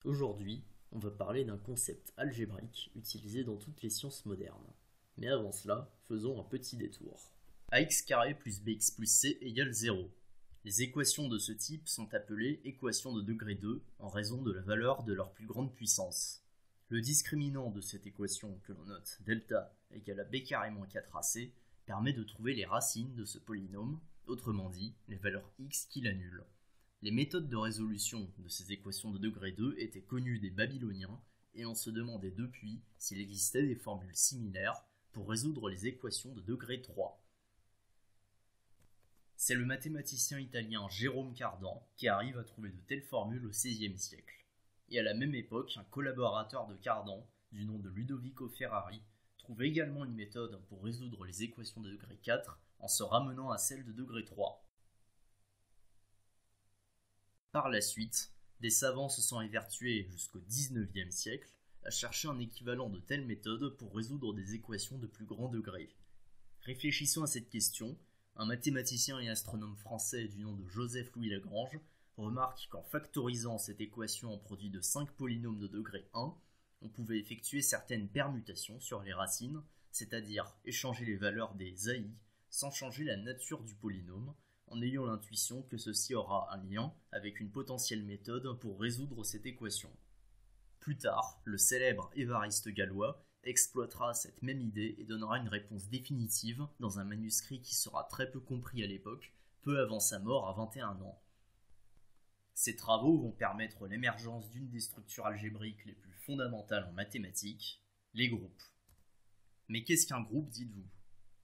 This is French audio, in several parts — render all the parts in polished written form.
Aujourd'hui, on va parler d'un concept algébrique utilisé dans toutes les sciences modernes. Mais avant cela, faisons un petit détour. Ax carré plus bx plus c égale 0. Les équations de ce type sont appelées équations de degré 2 en raison de la valeur de leur plus grande puissance. Le discriminant de cette équation, que l'on note delta égale à b carré moins 4ac, permet de trouver les racines de ce polynôme, autrement dit, les valeurs x qui l'annulent. Les méthodes de résolution de ces équations de degré 2 étaient connues des Babyloniens et on se demandait depuis s'il existait des formules similaires pour résoudre les équations de degré 3. C'est le mathématicien italien Jérôme Cardan qui arrive à trouver de telles formules au XVIe siècle. Et à la même époque, un collaborateur de Cardan, du nom de Ludovico Ferrari, trouve également une méthode pour résoudre les équations de degré 4 en se ramenant à celles de degré 3. Par la suite, des savants se sont évertués jusqu'au XIXe siècle à chercher un équivalent de telles méthodes pour résoudre des équations de plus grand degré. Réfléchissons à cette question. Un mathématicien et astronome français du nom de Joseph-Louis Lagrange remarque qu'en factorisant cette équation en produit de 5 polynômes de degré 1, on pouvait effectuer certaines permutations sur les racines, c'est-à-dire échanger les valeurs des AI sans changer la nature du polynôme, en ayant l'intuition que ceci aura un lien avec une potentielle méthode pour résoudre cette équation. Plus tard, le célèbre Évariste Galois exploitera cette même idée et donnera une réponse définitive dans un manuscrit qui sera très peu compris à l'époque, peu avant sa mort à 21 ans. Ces travaux vont permettre l'émergence d'une des structures algébriques les plus fondamentales en mathématiques, les groupes. Mais qu'est-ce qu'un groupe, dites-vous ?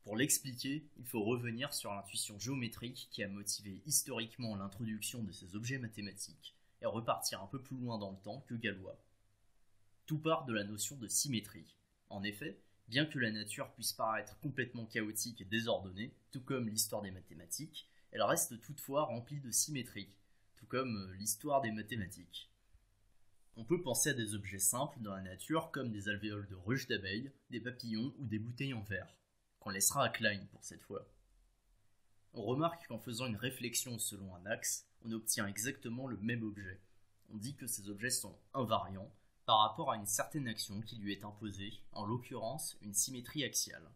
Pour l'expliquer, il faut revenir sur l'intuition géométrique qui a motivé historiquement l'introduction de ces objets mathématiques et repartir un peu plus loin dans le temps que Galois. Tout part de la notion de symétrie. En effet, bien que la nature puisse paraître complètement chaotique et désordonnée, tout comme l'histoire des mathématiques, elle reste toutefois remplie de symétrie, tout comme l'histoire des mathématiques. On peut penser à des objets simples dans la nature comme des alvéoles de ruches d'abeilles, des papillons ou des bouteilles en verre, qu'on laissera à Klein pour cette fois. On remarque qu'en faisant une réflexion selon un axe, on obtient exactement le même objet. On dit que ces objets sont invariants par rapport à une certaine action qui lui est imposée, en l'occurrence une symétrie axiale.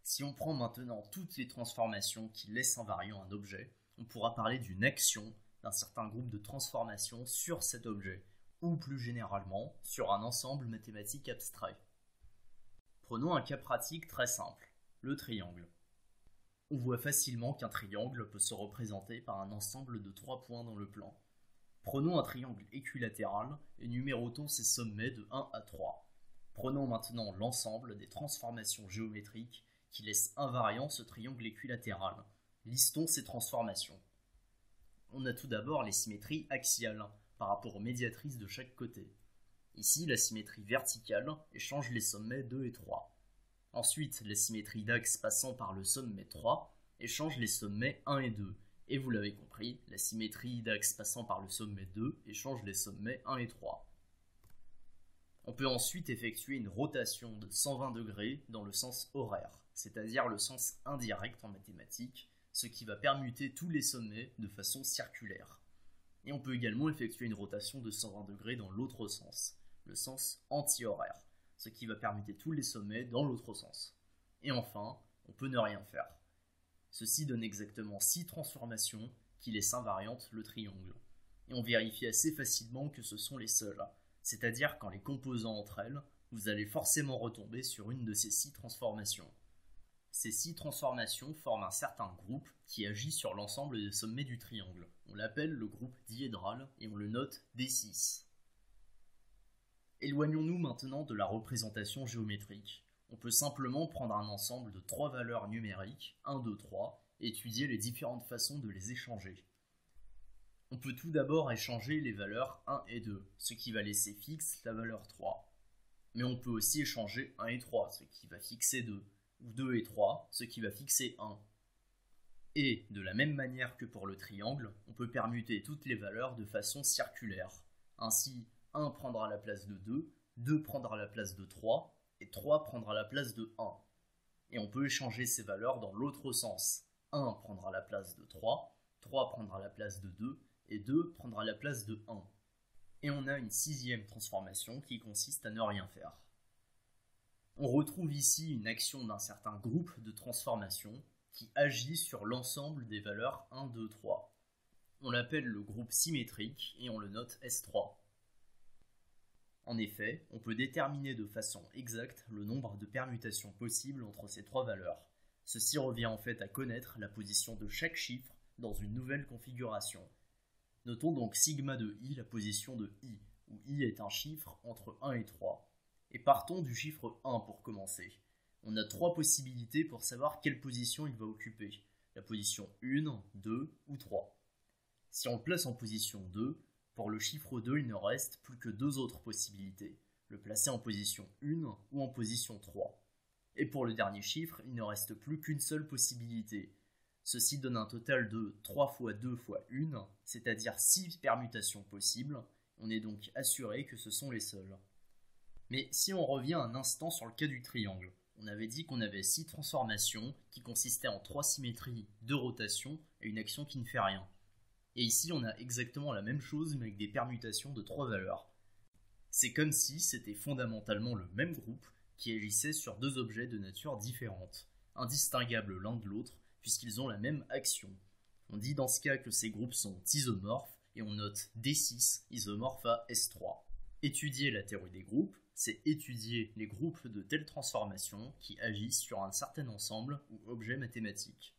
Si on prend maintenant toutes les transformations qui laissent invariant un objet, on pourra parler d'une action d'un certain groupe de transformations sur cet objet, ou plus généralement sur un ensemble mathématique abstrait. Prenons un cas pratique très simple, le triangle. On voit facilement qu'un triangle peut se représenter par un ensemble de 3 points dans le plan. Prenons un triangle équilatéral et numérotons ses sommets de 1 à 3. Prenons maintenant l'ensemble des transformations géométriques qui laissent invariant ce triangle équilatéral. Listons ces transformations. On a tout d'abord les symétries axiales par rapport aux médiatrices de chaque côté. Ici, la symétrie verticale échange les sommets 2 et 3. Ensuite, la symétrie d'axe passant par le sommet 3 échange les sommets 1 et 2. Et vous l'avez compris, la symétrie d'axe passant par le sommet 2 échange les sommets 1 et 3. On peut ensuite effectuer une rotation de 120 degrés dans le sens horaire, c'est-à-dire le sens indirect en mathématiques, ce qui va permuter tous les sommets de façon circulaire. Et on peut également effectuer une rotation de 120 degrés dans l'autre sens, le sens anti-horaire, ce qui va permuter tous les sommets dans l'autre sens. Et enfin, on peut ne rien faire. Ceci donne exactement 6 transformations qui laissent invariante le triangle. Et on vérifie assez facilement que ce sont les seules, c'est-à-dire qu'en les composant entre elles, vous allez forcément retomber sur une de ces 6 transformations. Ces 6 transformations forment un certain groupe qui agit sur l'ensemble des sommets du triangle. On l'appelle le groupe diédral et on le note D6. Éloignons-nous maintenant de la représentation géométrique. On peut simplement prendre un ensemble de 3 valeurs numériques, 1, 2, 3, et étudier les différentes façons de les échanger. On peut tout d'abord échanger les valeurs 1 et 2, ce qui va laisser fixe la valeur 3. Mais on peut aussi échanger 1 et 3, ce qui va fixer 2, ou 2 et 3, ce qui va fixer 1. Et, de la même manière que pour le triangle, on peut permuter toutes les valeurs de façon circulaire. Ainsi, 1 prendra la place de 2, 2 prendra la place de 3, et 3 prendra la place de 1. Et on peut échanger ces valeurs dans l'autre sens. 1 prendra la place de 3, 3 prendra la place de 2, et 2 prendra la place de 1. Et on a une sixième transformation qui consiste à ne rien faire. On retrouve ici une action d'un certain groupe de transformations qui agit sur l'ensemble des valeurs 1, 2, 3. On l'appelle le groupe symétrique et on le note S3. En effet, on peut déterminer de façon exacte le nombre de permutations possibles entre ces trois valeurs. Ceci revient en fait à connaître la position de chaque chiffre dans une nouvelle configuration. Notons donc sigma de i la position de i, où i est un chiffre entre 1 et 3. Et partons du chiffre 1 pour commencer. On a trois possibilités pour savoir quelle position il va occuper. La position 1, 2 ou 3. Si on le place en position 2, pour le chiffre 2, il ne reste plus que deux autres possibilités. Le placer en position 1 ou en position 3. Et pour le dernier chiffre, il ne reste plus qu'une seule possibilité. Ceci donne un total de 3 fois 2 fois 1, c'est-à-dire 6 permutations possibles. On est donc assuré que ce sont les seules. Mais si on revient un instant sur le cas du triangle, on avait dit qu'on avait 6 transformations qui consistaient en 3 symétries, 2 rotations et une action qui ne fait rien. Et ici on a exactement la même chose mais avec des permutations de 3 valeurs. C'est comme si c'était fondamentalement le même groupe qui agissait sur deux objets de nature différente, indistinguables l'un de l'autre puisqu'ils ont la même action. On dit dans ce cas que ces groupes sont isomorphes et on note D6 isomorphe à S3. Étudier la théorie des groupes, c'est étudier les groupes de telles transformations qui agissent sur un certain ensemble ou objet mathématique.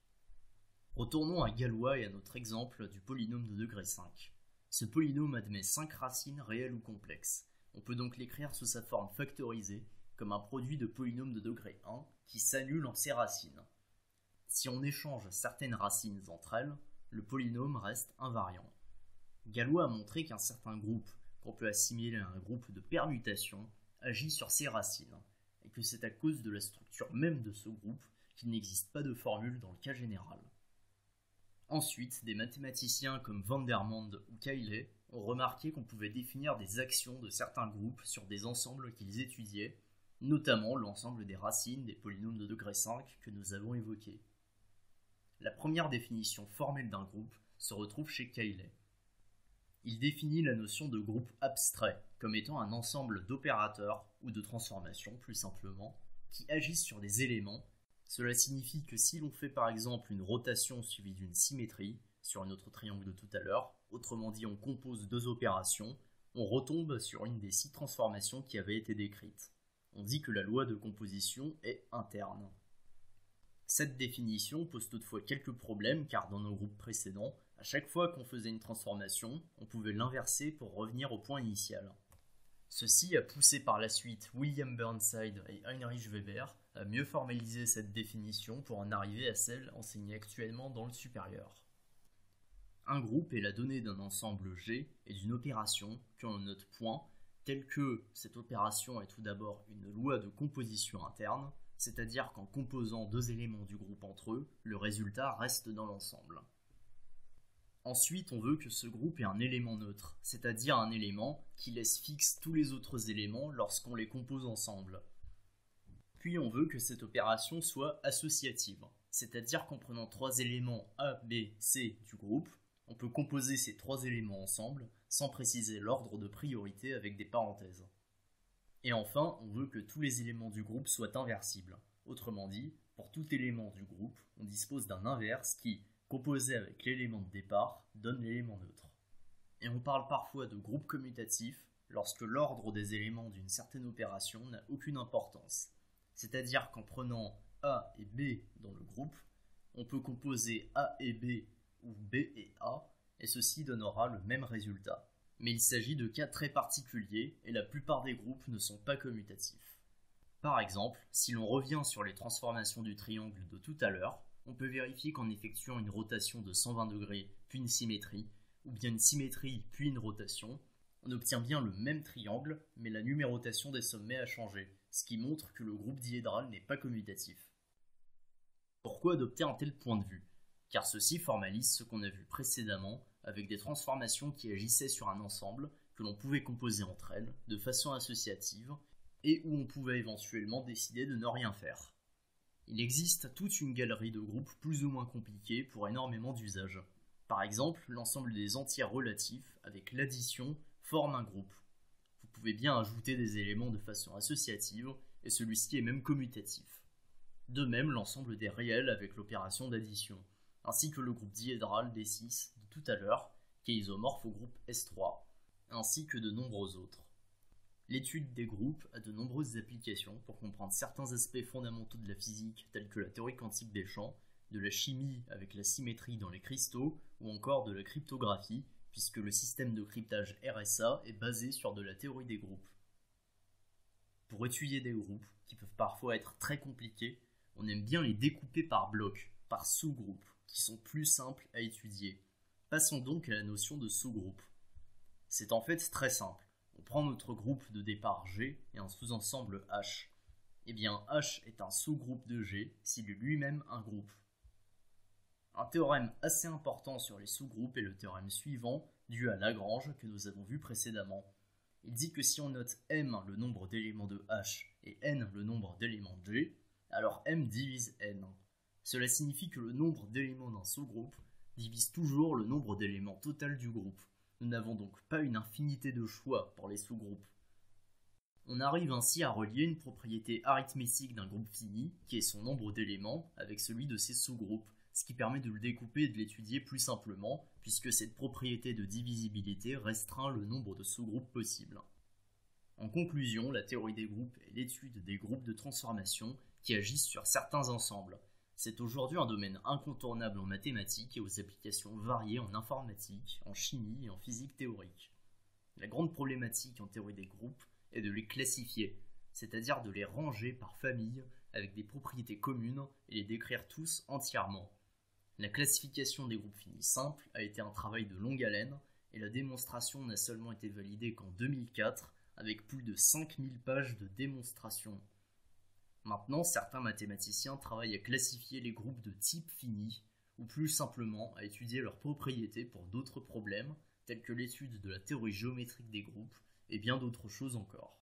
Retournons à Galois et à notre exemple du polynôme de degré 5. Ce polynôme admet 5 racines réelles ou complexes. On peut donc l'écrire sous sa forme factorisée comme un produit de polynôme de degré 1 qui s'annule en ses racines. Si on échange certaines racines entre elles, le polynôme reste invariant. Galois a montré qu'un certain groupe, qu'on peut assimiler à un groupe de permutations, agit sur ses racines, et que c'est à cause de la structure même de ce groupe qu'il n'existe pas de formule dans le cas général. Ensuite, des mathématiciens comme Vandermonde ou Cayley ont remarqué qu'on pouvait définir des actions de certains groupes sur des ensembles qu'ils étudiaient, notamment l'ensemble des racines des polynômes de degré 5 que nous avons évoqués. La première définition formelle d'un groupe se retrouve chez Cayley. Il définit la notion de groupe abstrait comme étant un ensemble d'opérateurs ou de transformations plus simplement qui agissent sur des éléments. Cela signifie que si l'on fait par exemple une rotation suivie d'une symétrie sur notre triangle de tout à l'heure, autrement dit on compose deux opérations, on retombe sur une des 6 transformations qui avaient été décrites. On dit que la loi de composition est interne. Cette définition pose toutefois quelques problèmes car dans nos groupes précédents, à chaque fois qu'on faisait une transformation, on pouvait l'inverser pour revenir au point initial. Ceci a poussé par la suite William Burnside et Heinrich Weber à mieux formaliser cette définition pour en arriver à celle enseignée actuellement dans le supérieur. Un groupe est la donnée d'un ensemble G et d'une opération que l'on note point, telle que cette opération est tout d'abord une loi de composition interne, c'est-à-dire qu'en composant deux éléments du groupe entre eux, le résultat reste dans l'ensemble. Ensuite, on veut que ce groupe ait un élément neutre, c'est-à-dire un élément qui laisse fixe tous les autres éléments lorsqu'on les compose ensemble. Puis on veut que cette opération soit associative, c'est-à-dire qu'en prenant 3 éléments A, B, C du groupe, on peut composer ces 3 éléments ensemble sans préciser l'ordre de priorité avec des parenthèses. Et enfin, on veut que tous les éléments du groupe soient inversibles. Autrement dit, pour tout élément du groupe, on dispose d'un inverse qui, composé avec l'élément de départ, donne l'élément neutre. Et on parle parfois de groupe commutatif lorsque l'ordre des éléments d'une certaine opération n'a aucune importance. C'est-à-dire qu'en prenant A et B dans le groupe, on peut composer A et B ou B et A, et ceci donnera le même résultat. Mais il s'agit de cas très particuliers et la plupart des groupes ne sont pas commutatifs. Par exemple, si l'on revient sur les transformations du triangle de tout à l'heure, on peut vérifier qu'en effectuant une rotation de 120 degrés puis une symétrie, ou bien une symétrie puis une rotation, on obtient bien le même triangle, mais la numérotation des sommets a changé, ce qui montre que le groupe diédral n'est pas commutatif. Pourquoi adopter un tel point de vue? Car ceci formalise ce qu'on a vu précédemment avec des transformations qui agissaient sur un ensemble que l'on pouvait composer entre elles de façon associative et où on pouvait éventuellement décider de ne rien faire. Il existe toute une galerie de groupes plus ou moins compliqués pour énormément d'usages. Par exemple, l'ensemble des entiers relatifs avec l'addition forme un groupe. Vous pouvez bien ajouter des éléments de façon associative, et celui-ci est même commutatif. De même, l'ensemble des réels avec l'opération d'addition, ainsi que le groupe diédral D6 de tout à l'heure, qui est isomorphe au groupe S3, ainsi que de nombreux autres. L'étude des groupes a de nombreuses applications pour comprendre certains aspects fondamentaux de la physique, tels que la théorie quantique des champs, de la chimie avec la symétrie dans les cristaux, ou encore de la cryptographie, puisque le système de cryptage RSA est basé sur de la théorie des groupes. Pour étudier des groupes, qui peuvent parfois être très compliqués, on aime bien les découper par blocs, par sous-groupes, qui sont plus simples à étudier. Passons donc à la notion de sous-groupe. C'est en fait très simple. On prend notre groupe de départ G et un sous-ensemble H. Eh bien, H est un sous-groupe de G s'il est lui-même un groupe. Un théorème assez important sur les sous-groupes est le théorème suivant, dû à Lagrange, que nous avons vu précédemment. Il dit que si on note M le nombre d'éléments de H et N le nombre d'éléments de G, alors M divise N. Cela signifie que le nombre d'éléments d'un sous-groupe divise toujours le nombre d'éléments total du groupe. Nous n'avons donc pas une infinité de choix pour les sous-groupes. On arrive ainsi à relier une propriété arithmétique d'un groupe fini, qui est son nombre d'éléments, avec celui de ses sous-groupes, ce qui permet de le découper et de l'étudier plus simplement, puisque cette propriété de divisibilité restreint le nombre de sous-groupes possibles. En conclusion, la théorie des groupes est l'étude des groupes de transformation qui agissent sur certains ensembles. C'est aujourd'hui un domaine incontournable en mathématiques et aux applications variées en informatique, en chimie et en physique théorique. La grande problématique en théorie des groupes est de les classifier, c'est-à-dire de les ranger par famille avec des propriétés communes et les décrire tous entièrement. La classification des groupes finis simples a été un travail de longue haleine et la démonstration n'a seulement été validée qu'en 2004 avec plus de 5000 pages de démonstration. Maintenant, certains mathématiciens travaillent à classifier les groupes de type fini, ou plus simplement à étudier leurs propriétés pour d'autres problèmes, tels que l'étude de la théorie géométrique des groupes, et bien d'autres choses encore.